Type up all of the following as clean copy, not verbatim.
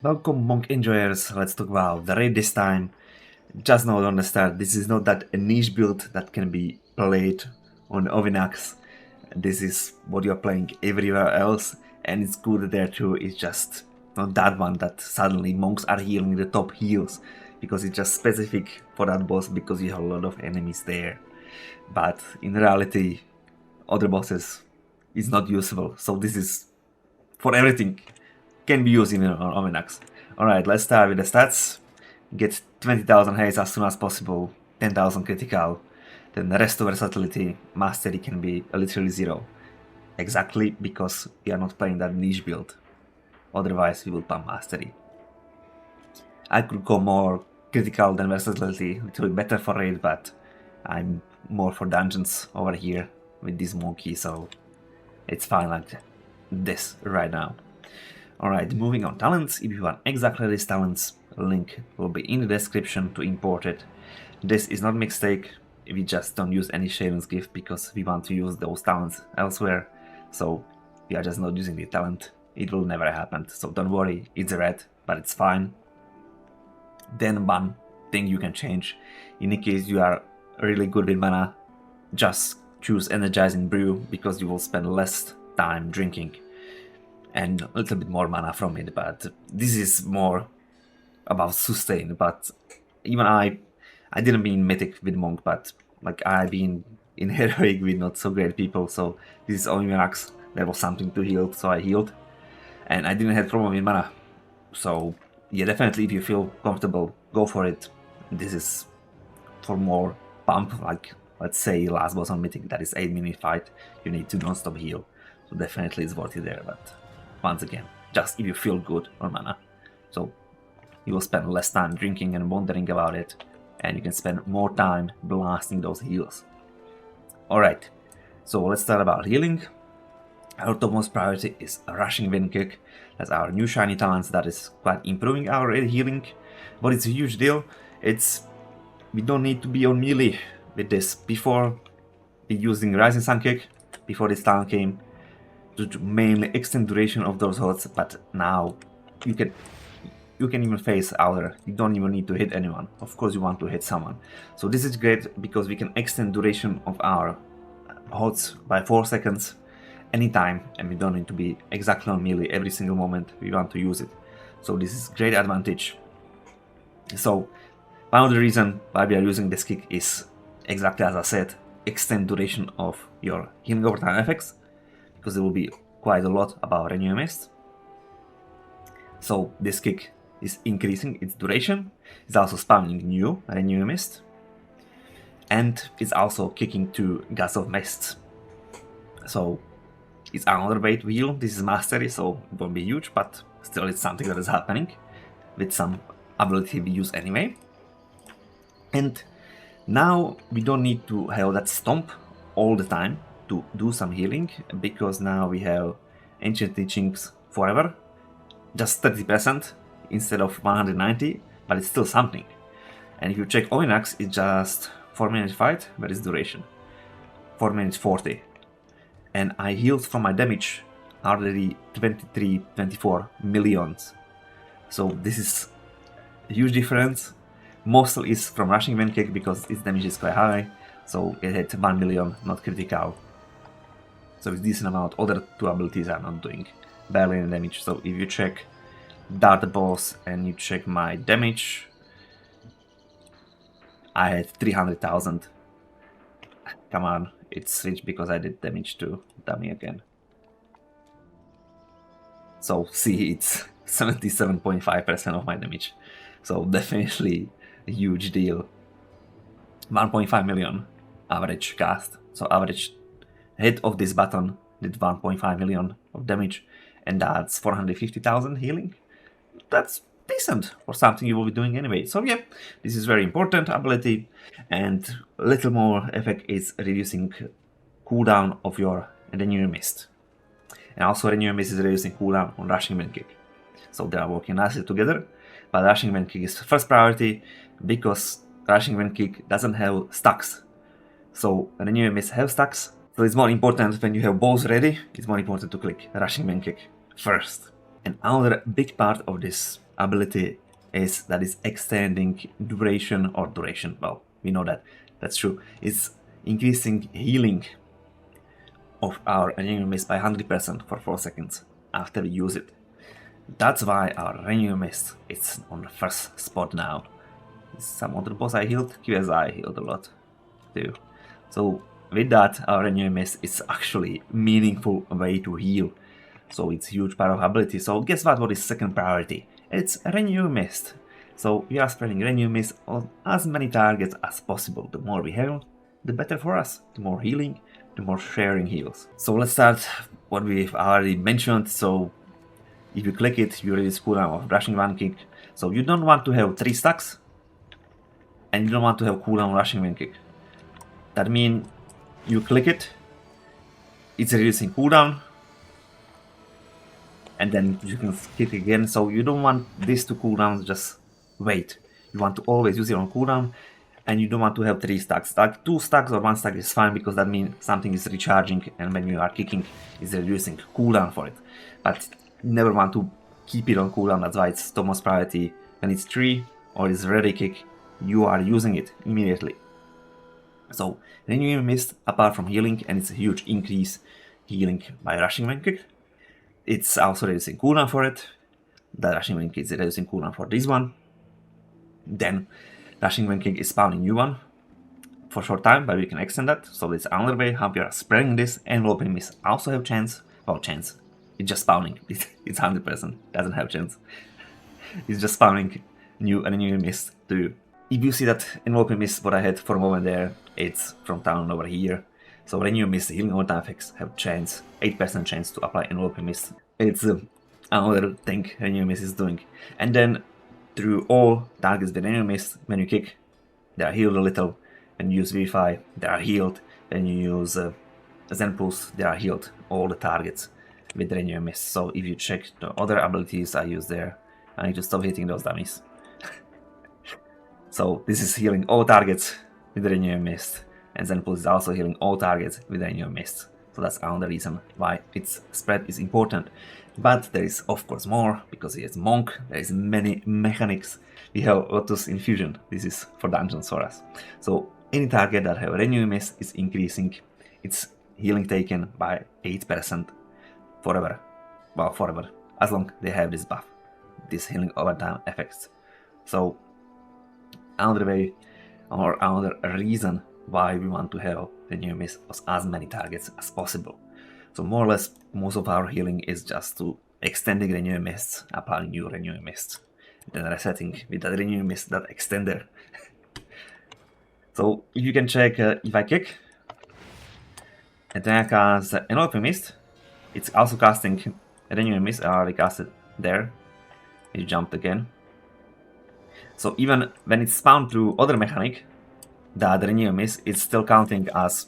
Welcome monk enjoyers, let's talk about the raid this time. Just note on the start, this is not that a niche build that can be played on Ovinax. This is what you're playing everywhere else, and it's good there too. It's just not that one that suddenly monks are healing the top heals, because it's just specific for that boss because you have a lot of enemies there. But in reality, other bosses is not useful, so this is for everything. Can be used in Ovinax. Alright, let's start with the stats. Get 20,000 haste as soon as possible, 10,000 critical, then the rest of versatility, mastery can be literally 0. Exactly because we are not playing that niche build. Otherwise we will pump mastery. I could go more critical than versatility, a little bit better for raid, but I'm more for dungeons over here with this monkey, so it's fine like this right now. Alright, moving on. Talents. If you want exactly these talents, link will be in the description to import it. This is not a mistake, we just don't use any Sharon's gift because we want to use those talents elsewhere. So we are just not using the talent. It will never happen, so don't worry, it's red, but it's fine. Then one thing you can change, in the case you are really good with mana, just choose Energizing Brew because you will spend less time drinking and a little bit more mana from it, but this is more about sustain. But even I didn't mean mythic with monk, but like I've been in heroic with not so great people, so this is only max. There was something to heal, so I healed, and I didn't have problem with mana. So yeah, definitely if you feel comfortable, go for it. This is for more pump, like let's say last boss on mythic, that is 8-minute fight, you need to non-stop heal, so definitely it's worth it there. But once again, just if you feel good on mana, so you will spend less time drinking and wondering about it, and you can spend more time blasting those heals. Alright, so let's start about healing. Our topmost priority is Rushing Wind Kick. That's our new shiny talent that is quite improving our healing, but it's a huge deal. We don't need to be on melee with this. Before, we using Rising Sun Kick, before this talent came, to mainly extend duration of those hits, but now you can even face outer. You don't even need to hit anyone. Of course you want to hit someone. So this is great because we can extend duration of our hits by 4 seconds anytime, and we don't need to be exactly on melee every single moment we want to use it. So this is great advantage. So one of the reasons why we are using this kick is exactly as I said, extend duration of your healing over time effects, because there will be quite a lot about Renew Mist. So this kick is increasing its duration, it's also spamming new Renew Mist, and it's also kicking to Gas of Mist. So it's another way to heal. This is mastery, so it won't be huge, but still it's something that is happening with some ability we use anyway. And now we don't need to have that stomp all the time to do some healing, because now we have Ancient Teachings forever, just 30% instead of 190, but it's still something. And if you check Ovinax, it's just 4-minute fight, but it's duration 4 minutes 40, and I healed from my damage already 24 millions. So this is a huge difference. Mostly is from Rushing Wind Kick because its damage is quite high, so it hit 1 million, not critical. So it's decent amount. Other two abilities are not doing barely any damage. So if you check Dart Boss and you check my damage, I had 300,000. Come on, it's switched because I did damage to dummy again. So see, it's 77.5% of my damage. So definitely a huge deal. 1.5 million average cast. So average hit of this button did 1.5 million of damage, and that's 450,000 healing. That's decent for something you will be doing anyway. So yeah, this is very important ability, and a little more effect is reducing cooldown of your Renew Mist. And also Renew Mist is reducing cooldown on Rushing Wind Kick. So they are working nicely together, but Rushing Wind Kick is first priority because Rushing Wind Kick doesn't have stacks. So Renew Mist have stacks, so it's more important when you have balls ready, it's more important to click Rushing Wind Kick first. And another big part of this ability is that it's extending duration, well, we know that that's true. It's increasing healing of our Renew Mist by 100% for 4 seconds after we use it. That's why our Renew Mist is on the first spot now. Some other boss I healed, QSI healed a lot too. So with that, our Renew Mist is actually a meaningful way to heal. So it's huge power of ability. So guess what is second priority? It's Renew Mist. So we are spreading Renew Mist on as many targets as possible. The more we have, the better for us. The more healing, the more sharing heals. So let's start what we've already mentioned. So if you click it, you release cooldown of rushing one kick. So you don't want to have 3 stacks, and you don't want to have cooldown rushing one kick. That means you click it, it's reducing cooldown, and then you can kick again. So you don't want this to cooldown, just wait. You want to always use it on cooldown, and you don't want to have 3 stacks. Like 2 stacks or 1 stack is fine, because that means something is recharging, and when you are kicking, it's reducing cooldown for it. But you never want to keep it on cooldown. That's why it's topmost priority. When it's 3 or it's ready kick, you are using it immediately. So Renewing Mist, apart from healing, and it's a huge increase healing by rushing one kick, it's also reducing cooldown for it. The rushing one kick is reducing cooldown for this one. Then rushing one kick is spawning new one for a short time, but we can extend that. So it's another way how we are spreading this. Enveloping Mist also have chance. Well, chance. It's just spawning. It's 100%. Doesn't have chance. It's just spawning new and Renewing Mist to you. If you see that Enveloping Mist, what I had for a moment there, it's from town over here. So Renewing Mist, healing all time effects have chance, 8% chance to apply Enveloping Mist. It's another thing Renewing Mist is doing. And then through all targets with Renewing Mist, when you kick, they are healed a little. When you use Vivify, they are healed. When you use Zenpulse, they are healed, all the targets with Renewing Mist. So if you check the other abilities I use there, I need to stop hitting those dummies. So this is healing all targets with Renewing Mist, and Zenpulse is also healing all targets with Renewing Mist. So that's another reason why its spread is important. But there is of course more, because he is Monk, there is many mechanics. We have Lotus Infusion, this is for dungeons for us. So any target that have Renewing Mist is increasing its healing taken by 8% forever. Well, forever, as long as they have this buff, this healing over time effects. So another way or another reason why we want to have Renewing Mist on as many targets as possible. So more or less, most of our healing is just to extending Renewing Mist, applying new Renewing Mist, then resetting with that Renewing Mist, that extender. So if you can check, if I kick, and then I cast Enveloping Mist, it's also casting Renewing Mist. I already cast it there. It jumped again. So even when it's spawned through other mechanic, that Renewing Mist, it's still counting as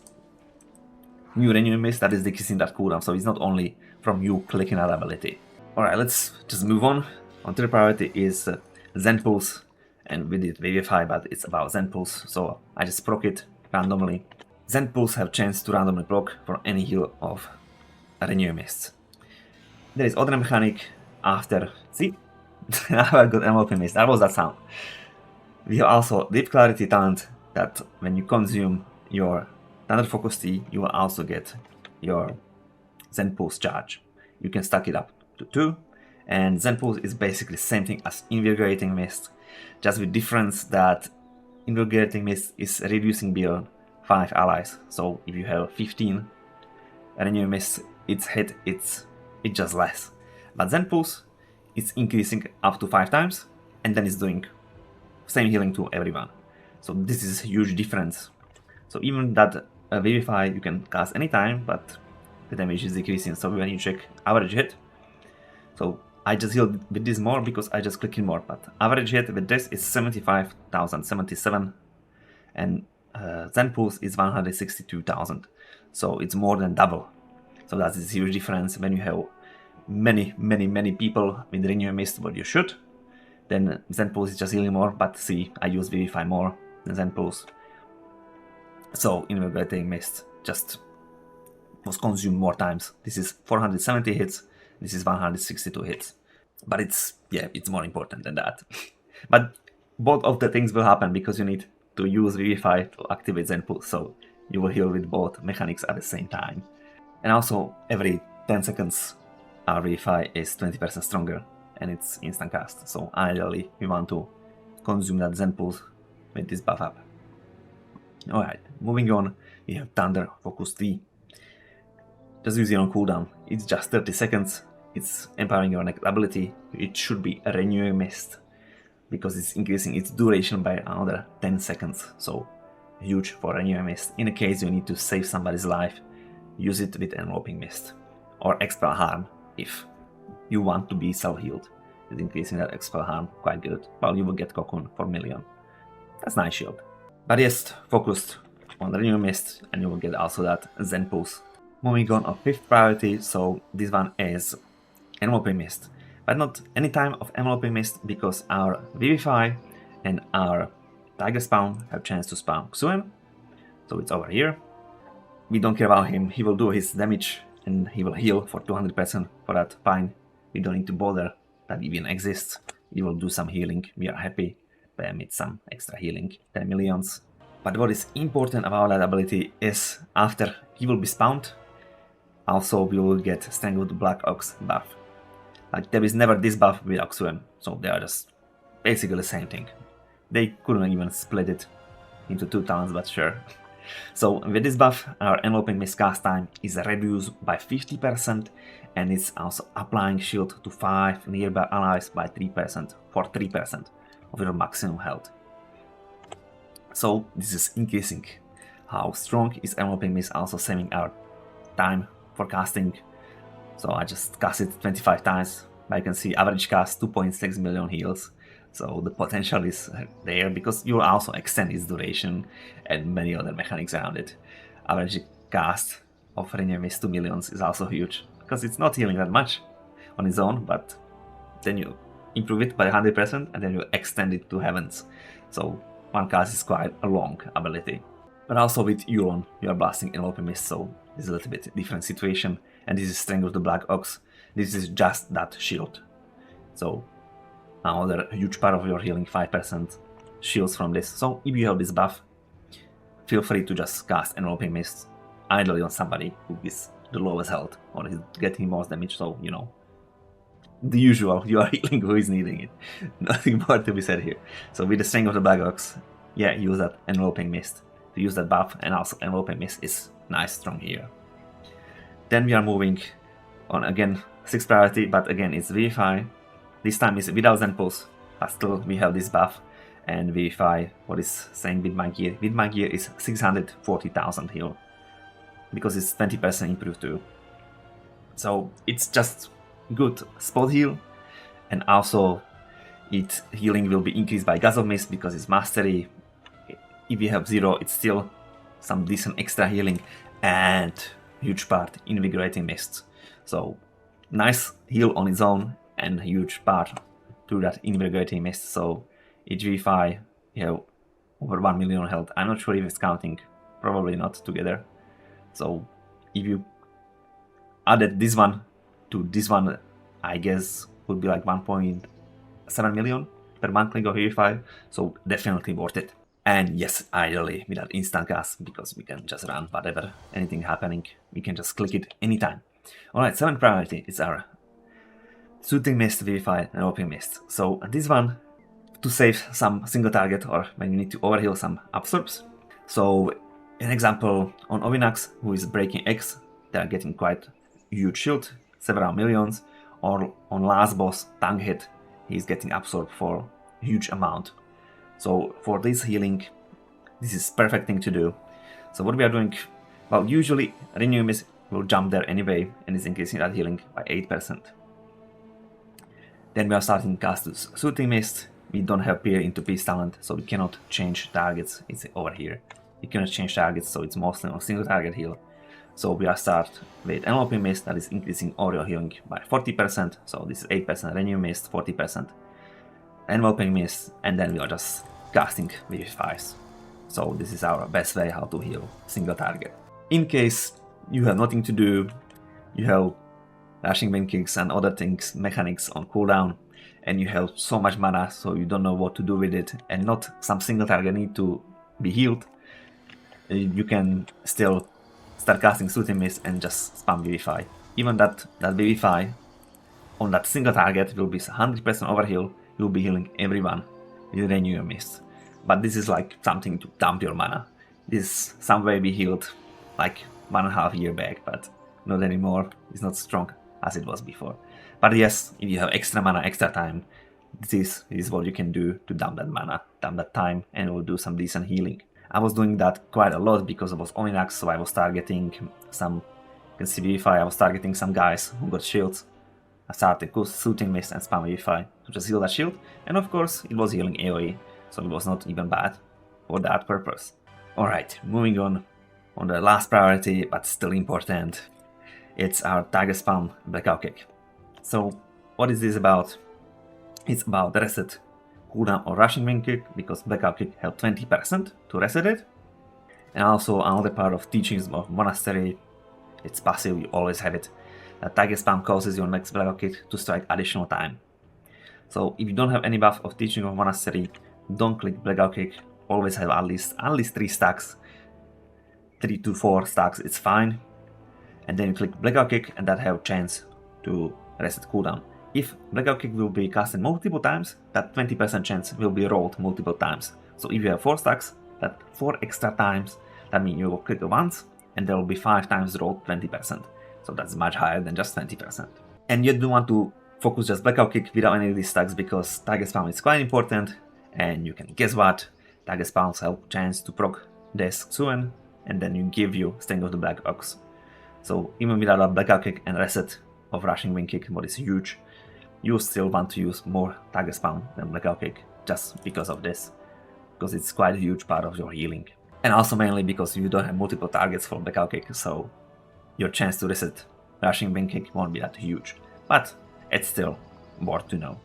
new Renewing Mist that is decreasing that cooldown. So it's not only from you clicking that ability. Alright, let's just move on. On third priority is Zenpulse, and we did Vivify, but it's about Zenpulse, so I just proc it randomly. Zenpulse have chance to randomly proc for any heal of Renewing Mist. There is other mechanic after, see? I got Enveloping Mist, that was that sound. We have also Deep Clarity talent, that when you consume your Standard Focus Tea, you will also get your Zenpulse charge. You can stack it up to 2, and Zenpulse is basically the same thing as Invigorating Mist, just with difference that Invigorating Mist is reducing beyond 5 allies. So if you have 15 Renewing Mist, its hit, it's just less. But Zenpulse, it's increasing up to 5 times, and then it's doing same healing to everyone. So this is a huge difference. So even that Vivify you can cast anytime, but the damage is decreasing. So when you check average hit, so I just healed with this more because I just clicked in more, but average hit with this is 75,077, and Zenpulse is 162,000. So it's more than double. So that's a huge difference when you have many people with Renewing Mist, what you should. Then Zenpulse is just healing more, but see, I use Vivify more than Zenpulse. So Invigorating Mist just was consumed more times. This is 470 hits, this is 162 hits. But it's more important than that. But both of the things will happen because you need to use Vivify to activate Zenpulse, so you will heal with both mechanics at the same time. And also, every 10 seconds, our Vivify is 20% stronger, and it's instant cast, so ideally we want to consume that Zenpulse with this buff up. Alright, moving on, we have Thunder Focus T. Just use it on cooldown, it's just 30 seconds, it's empowering your next ability. It should be a Renewing Mist, because it's increasing its duration by another 10 seconds, so huge for Renewing Mist. In a case you need to save somebody's life, use it with Enveloping Mist, or Expel Harm if you want to be self-healed. It's increasing that Expel Harm quite good, while you will get Cocoon for million. That's nice shield. But yes, focused on the Renewing Mist, and you will get also that Zenpulse. Moving on, 5th priority, so this one is Enveloping Mist. But not any time of Enveloping Mist, because our Vivify and our Tiger Spawn have chance to spawn Cocoon, so it's over here. We don't care about him, he will do his damage and he will heal for 200% for that, fine. We don't need to bother that even exists. He will do some healing, we are happy. Bam, it's some extra healing, 10 millions. But what is important about that ability is after he will be spawned, also we will get Strangled Black Ox buff. Like, there is never this buff with Cocoon, so they are just basically the same thing. They couldn't even split it into 2 towns, but sure. So with this buff, our Enveloping Mist cast time is reduced by 50%, and it's also applying shield to 5 nearby allies by 3% for 3% of your maximum health. So this is increasing how strong is Enveloping Mist, also saving our time for casting. So I just cast it 25 times. I can see average cast 2.6 million heals. So the potential is there, because you will also extend its duration and many other mechanics around it. Average cast of Renewing Mist 2 millions is also huge, because it's not healing that much on its own, but then you improve it by 100% and then you extend it to heavens. So one cast is quite a long ability. But also with Yulon, you are blasting Enveloping Mist, so this is a little bit different situation. And this is Strength of the Black Ox. This is just that shield. So another huge part of your healing, 5% shields from this. So if you have this buff, feel free to just cast Enveloping Mist, ideally on somebody who is the lowest health or is getting most damage, so you know, the usual, you are healing who is needing it. Nothing more to be said here. So with the Strength of the Black Ox, yeah, use that Enveloping Mist to use that buff, and also Enveloping Mist is nice strong here. Then we are moving on again, 6th priority, but again it's Vivify. This time is without Zenpulse, but still we have this buff, and Vivify, what is saying with my gear? With my gear is 640,000 heal, because it's 20% improved too. So it's just good spot heal, and also its healing will be increased by Gas of Mist because it's mastery. If you have 0, it's still some decent extra healing, and huge part Invigorating Mist. So nice heal on its own, and huge part to that Invigorating Mist. So each Vivify, you have over 1 million health. I'm not sure if it's counting, probably not together. So if you added this one to this one, I guess would be like 1.7 million per monthly of Vivify. So definitely worth it. And yes, ideally without instant cast, because we can just run whatever, anything happening, we can just click it anytime. Alright, 7th priority is our Soothing Mist, Vivify, and Enveloping Mist. So this one, to save some single target or when you need to overheal some absorbs. So an example on Ovinax, who is breaking X, they are getting quite huge shield, several millions, or on last boss, Tongue Hit, he's getting absorbed for huge amount. So for this healing, this is perfect thing to do. So what we are doing, well, usually Renewing Mist will jump there anyway, and is increasing that healing by 8%. Then we are starting cast Soothing Mist. We don't have Peer into Peace talent, so we cannot change targets. It's over here. We cannot change targets, so it's mostly on single target heal. So we are start with Enveloping Mist, that is increasing overall healing by 40%. So this is 8% Renewing Mist, 40% Enveloping Mist, and then we are just casting Vivifies. So this is our best way how to heal single target. In case you have nothing to do, you have rushing wind kicks and other things, mechanics on cooldown, and you have so much mana, so you don't know what to do with it, and not some single target need to be healed, you can still start casting Soothing Mist and just spam Vivify. Even that Vivify on that single target will be 100% overheal, you'll be healing everyone with Renew Your Mist. But this is like something to dump your mana. This some way we healed like 1.5 years back, but not anymore. It's not strong as it was before. But yes, if you have extra mana, extra time, this is what you can do to dump that mana, dump that time, and it will do some decent healing. I was doing that quite a lot because I was Ominax, so I was targeting some, you can see Vivify, I was targeting some guys who got shields. I started Soothing Mist and spam Vivify to just heal that shield, and of course it was healing AoE, so it was not even bad for that purpose. Alright, moving on the last priority, but still important. It's our target spam Blackout Kick. So what is this about? It's about the reset cooldown or rushing wind kick, because Blackout Kick have 20% to reset it. And also another part of teachings of Monastery, it's passive, you always have it. That target spam causes your next Blackout Kick to strike additional time. So if you don't have any buff of teaching of Monastery, don't click Blackout Kick, always have at least 3 stacks, 3 to 4 stacks, it's fine. And then you click Blackout Kick and that have chance to reset cooldown. If Blackout Kick will be casted multiple times, that 20% chance will be rolled multiple times. So if you have 4 stacks, that 4 extra times, that means you will click once and there will be 5 times rolled 20%. So that's much higher than just 20%. And you don't want to focus just Blackout Kick without any of these stacks, because target spam is quite important, and you can guess what? Target spams have chance to proc this Xuen, and then you give you Sting of the Black Ox. So even without a Blackout Kick and reset of rushing wind kick, what is huge, you still want to use more target spam than Blackout Kick, just because of this, because it's quite a huge part of your healing. And also mainly because you don't have multiple targets for Blackout Kick, so your chance to reset rushing wind kick won't be that huge, but it's still worth to know.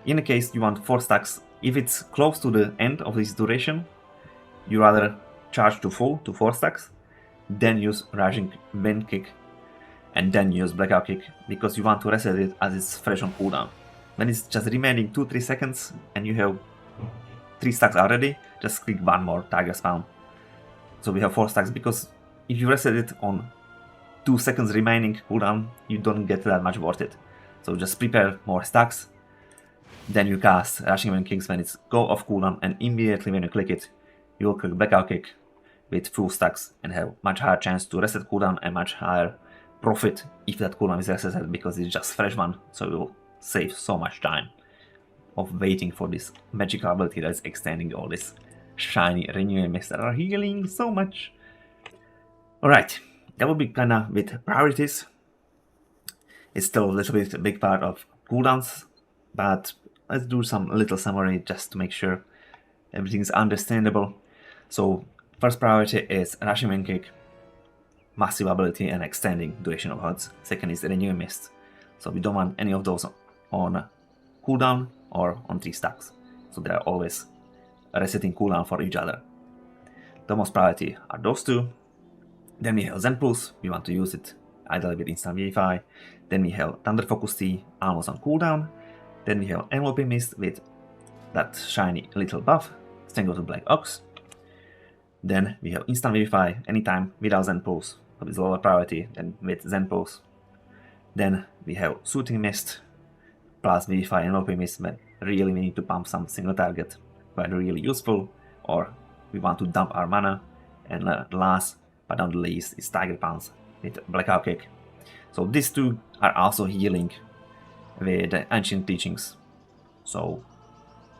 In the case you want 4 stacks, if it's close to the end of this duration, you rather charge to full to 4 stacks, then use rushing wind kick, and then use Blackout Kick, because you want to reset it as it's fresh on cooldown. When it's just remaining 2-3 seconds and you have 3 stacks already, just click one more target spam. So we have 4 stacks, because if you reset it on 2 seconds remaining cooldown, you don't get that much worth it. So just prepare more stacks, then you cast rushing wind kicks when it's go off cooldown, and immediately when you click it, you will click Blackout Kick with full stacks and have much higher chance to reset cooldown and much higher profit if that cooldown is resetted, because it's just fresh one, so you will save so much time of waiting for this magical ability that is extending all this shiny renewing mist that are healing so much. Alright, that will be kinda with priorities. It's still a little bit a big part of cooldowns, but let's do some little summary just to make sure everything is understandable. So first priority is rushing wind kick, massive ability and extending duration of HUDs. Second is renewing mist. So we don't want any of those on cooldown or on 3 stacks. So they are always resetting cooldown for each other. The most priority are those 2. Then we have Zenpulse, we want to use it ideally with instant Vivify. Then we have Thunder Focus Tea, almost on cooldown. Then we have Enveloping Mist with that shiny little buff, Sting of the Black Ox. Then we have instant Vivify anytime without Zenpulse, so it's lower priority than with Zenpulse. Then we have Soothing Mist plus Vivify and Enveloping Mist, but really we need to pump some single target, but really useful, or we want to dump our mana. And last but not the least is Tiger Pounce with Blackout Kick. So these 2 are also healing with the Ancient Teachings. So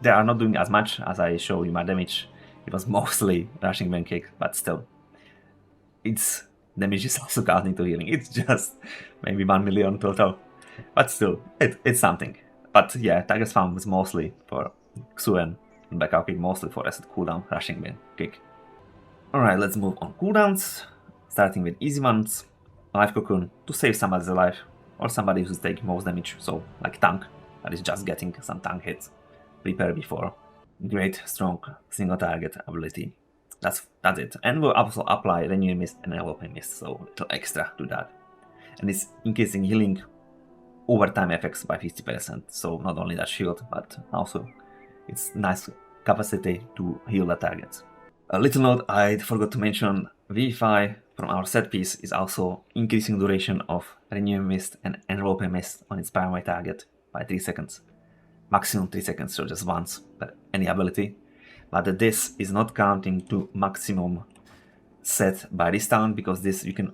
they are not doing as much as I show you my damage. It was mostly rushing wind kick, but still, its damage is also counting to healing. It's just maybe 1 million total, but still, it's something. But yeah, Tiger Spam was mostly for Xuen, and Blackout Kick mostly for reset cooldown, rushing wind kick. Alright, let's move on cooldowns, starting with easy ones. Life Cocoon to save somebody's life, or somebody who's taking most damage, so like tank, that is just getting some tank hits. Prepare before. Great, strong, single target ability. That's it. And we'll also apply Renewing Mist and Enveloping Mist, so a little extra to that. And it's increasing healing overtime effects by 50%. So not only that shield, but also it's nice capacity to heal the targets. A little note I forgot to mention, Vivify from our set piece is also increasing duration of Renewing Mist and Enveloping Mist on its primary target by 3 seconds. Maximum 3 seconds, so just once per any ability. But this is not counting to maximum set by this town, because this you can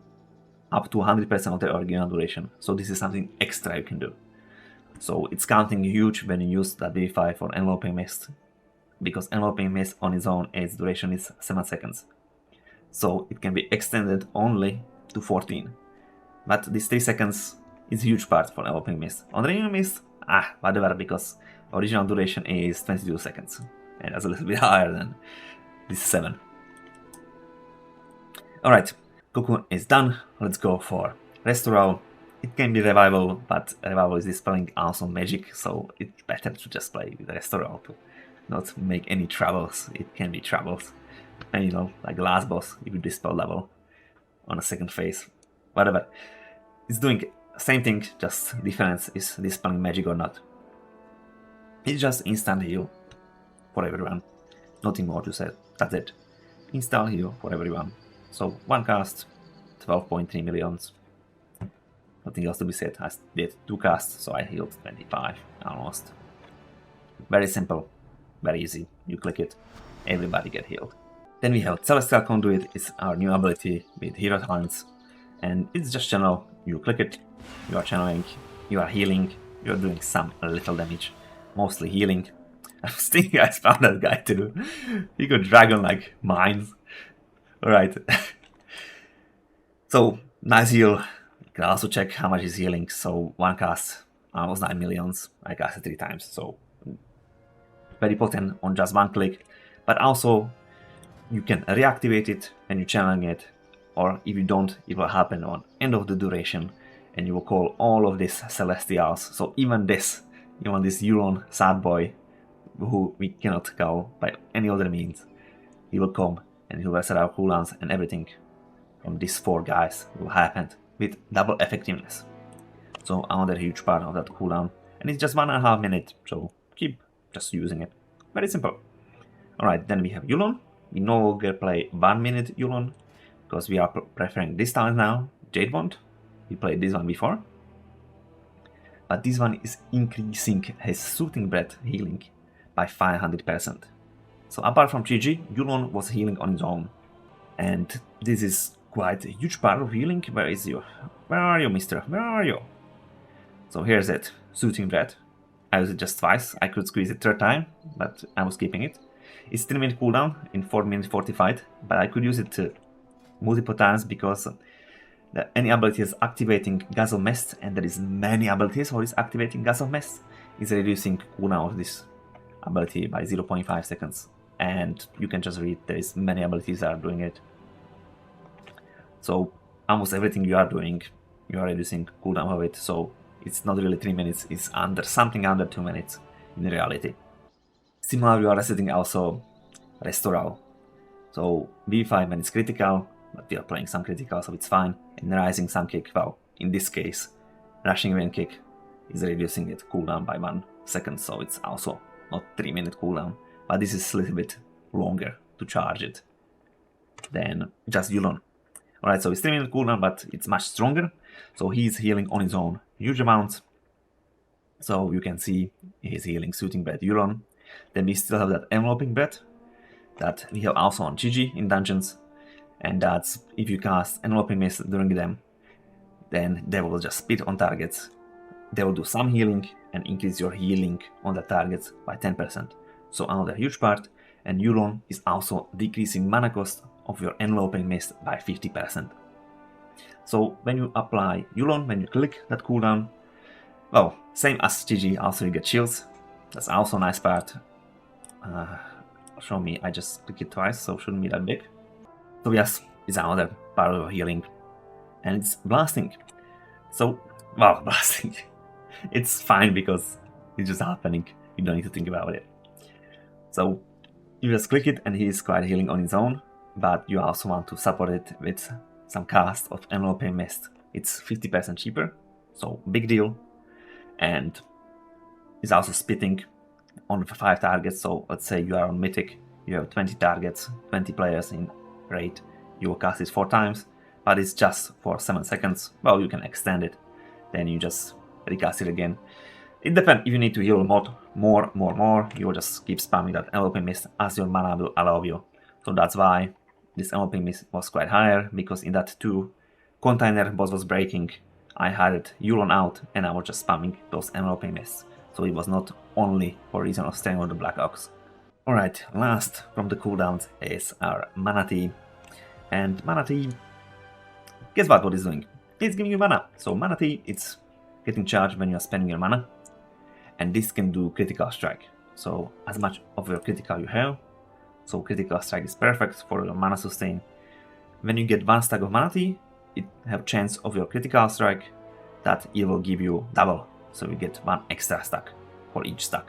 up to 100% of the original duration. So this is something extra you can do. So it's counting huge when you use that Vivify for Enveloping Mist, because Enveloping Mist on its own, its duration is 7 seconds. So it can be extended only to 14. But this 3 seconds is a huge part for Enveloping Mist. On Renewing Mist, whatever, because original duration is 22 seconds. And that's a little bit higher than this 7. Alright, Cocoon is done. Let's go for Restoral. It can be Revival, but Revival is dispelling awesome magic, so it's better to just play with Restoral to not make any troubles. It can be troubles. And you know, like the last boss, if you dispel level on a second phase, whatever. It's doing the same thing, just difference is dispelling magic or not. It's just instant heal for everyone. Nothing more to say. That's it. Instant heal for everyone. So one cast, 12.3 millions. Nothing else to be said. I did 2 casts, so I healed 25 almost. Very simple, very easy. You click it, everybody get healed. Then we have Celestial Conduit. It's our new ability with hero talents, and it's just channel. You click it, you are channeling, you are healing, you are doing some little damage, mostly healing. I was thinking I found that guy too. He got dragon like mines. Alright. So nice heal. You can also check how much is healing. So one cast, almost 9 millions. I casted 3 times, so very potent on just one click. But also you can reactivate it when you're channeling it, or if you don't, it will happen on end of the duration, and you will call all of these Celestials. So even this Yulon sad boy, who we cannot call by any other means, he will come and he will reset our cooldowns, and everything from these 4 guys will happen with double effectiveness. So another huge part of that cooldown, and it's just 1.5 minutes, so keep just using it. Very simple. Alright, then we have Yulon. We no longer play 1 minute Yulon, because we are preferring this time now, Jade Wand. We played this one before. But this one is increasing his Soothing Breath healing by 500%. So apart from GG, Yulon was healing on his own. And this is quite a huge part of healing. Where is you? Where are you, mister? Where are you? So here's it, Soothing Breath. I used it just twice. I could squeeze it 3rd time, but I was keeping it. It's 3 minute cooldown in 4 minutes fortified, but I could use it multiple times, because any ability is activating Gas of Mist, and there is many abilities for this activating Gas of Mist, is reducing cooldown of this ability by 0.5 seconds. And you can just read, there is many abilities that are doing it. So almost everything you are doing, you are reducing cooldown of it. So it's not really 3 minutes, it's something under 2 minutes in reality. Similarly, we are resetting also Restoral. So Vivify when it's critical, but we are playing some critical, so it's fine. And Rising Sun Kick, well, in this case, Rushing Wind Kick is reducing it cooldown by 1 second, so it's also not 3 minute cooldown, but this is a little bit longer to charge it than just Yulon. Alright, so it's 3 minute cooldown, but it's much stronger, so he's healing on his own huge amounts. So you can see he's healing Soothing Breath Yulon. Then we still have that Enveloping Breath that we have also on GG in dungeons, and that's if you cast Enveloping Mist during them, then they will just spit on targets. They will do some healing and increase your healing on the targets by 10%. So another huge part, and Yulon is also decreasing mana cost of your Enveloping Mist by 50%. So when you apply Yulon, when you click that cooldown, well, same as GG, also you get shields. That's also a nice part. Show me, I just click it twice, so shouldn't be that big. So yes, it's another part of healing. And it's blasting. So, well, blasting. It's fine because it's just happening. You don't need to think about it. So you just click it and he is quite healing on his own, but you also want to support it with some cast of Enveloping Mist. It's 50% cheaper, so big deal. and is also spitting on 5 targets. So let's say you are on Mythic, you have 20 targets, 20 players in raid, you will cast it 4 times, but it's just for 7 seconds. Well, you can extend it, then you just recast it again. It depends. If you need to heal more, you will just keep spamming that enveloping mist as your mana will allow you. So that's why this enveloping mist was quite higher, because in that 2 container boss was breaking, I had it Yulon out and I was just spamming those enveloping mists. So it was not only for reason of staying on the Blackouts. Alright, last from the cooldowns is our Mana Tea. And Mana Tea, guess what it's doing? It's giving you mana. So Mana Tea, it's getting charged when you're spending your mana. And this can do critical strike. So as much of your critical you have. So critical strike is perfect for your mana sustain. When you get 1 stack of Mana Tea, it have chance of your critical strike that it will give you double. So you get 1 extra stack for each stack.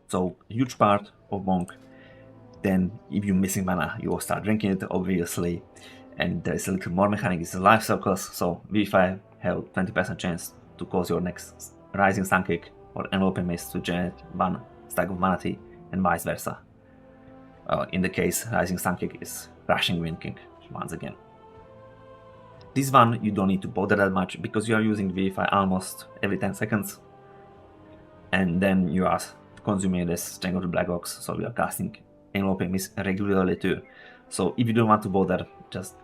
So huge part of Monk. Then if you're missing mana, you will start drinking it, obviously. And there is a little more mechanic, it's life circles. So Vivify have 20% chance to cause your next Rising Sun Kick or Enveloping Mist to generate 1 stack of Mana Tea, and vice versa. In the case, Rising Sun Kick is Rushing Wind Kick once again. This one you don't need to bother that much, because you are using Vivify almost every 10 seconds. And then you are consuming this Strength of the Black Ox, so you are casting Enveloping Mist regularly too. So if you don't want to bother, just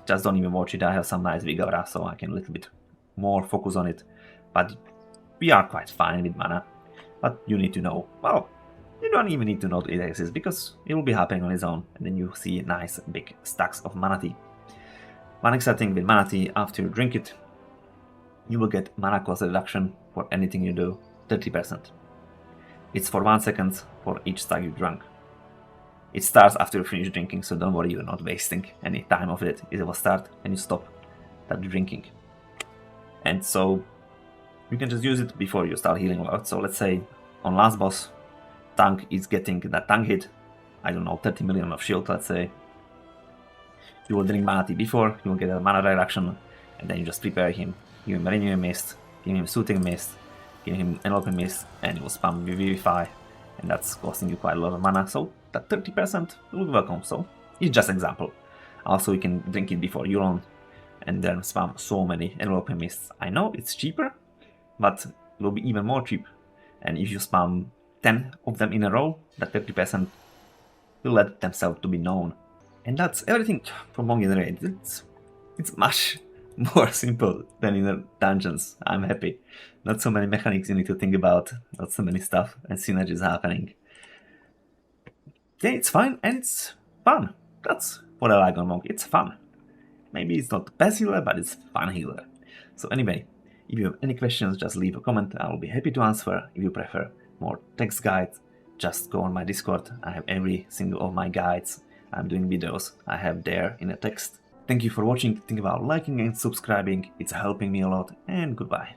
don't even watch it. I have some nice Vigora, so I can a little bit more focus on it. But we are quite fine with mana. But you need to know, well, you don't even need to know it exists, because it will be happening on its own, and then you see nice big stacks of Mana Tea. One extra thing with Mana Tea, after you drink it, you will get mana cost reduction for anything you do, 30%. It's for 1 second for each stack you drank. It starts after you finish drinking, so don't worry, you're not wasting any time of it. It will start and you stop that drinking. And so you can just use it before you start healing a lot. So let's say on last boss, tank is getting that tank hit, I don't know, 30 million of shield, let's say. You will drink Mana Tea before, you will get a mana reduction, and then you just prepare him. Give him Renewing Mist, give him Soothing Mist, give him Enveloping Mist, and you will spam Vivify, and that's costing you quite a lot of mana. So that 30% will be welcome. So it's just example. Also, you can drink it before Yulon, and then spam so many Enveloping Mists. I know it's cheaper, but it will be even more cheap. And if you spam 10 of them in a row, that 30% will let themselves to be known. And that's everything from Monk in Raid. It's much more simple than in the dungeons. I'm happy. Not so many mechanics you need to think about, not so many stuff and synergies happening. Yeah, it's fine and it's fun. That's what I like on Monk. It's fun. Maybe it's not the best healer, but it's fun healer. So anyway, if you have any questions, just leave a comment. I will be happy to answer. If you prefer more text guides, just go on my Discord. I have every single of my guides. I'm doing videos I have there in a text. Thank you for watching. Think about liking and subscribing. It's helping me a lot, and goodbye.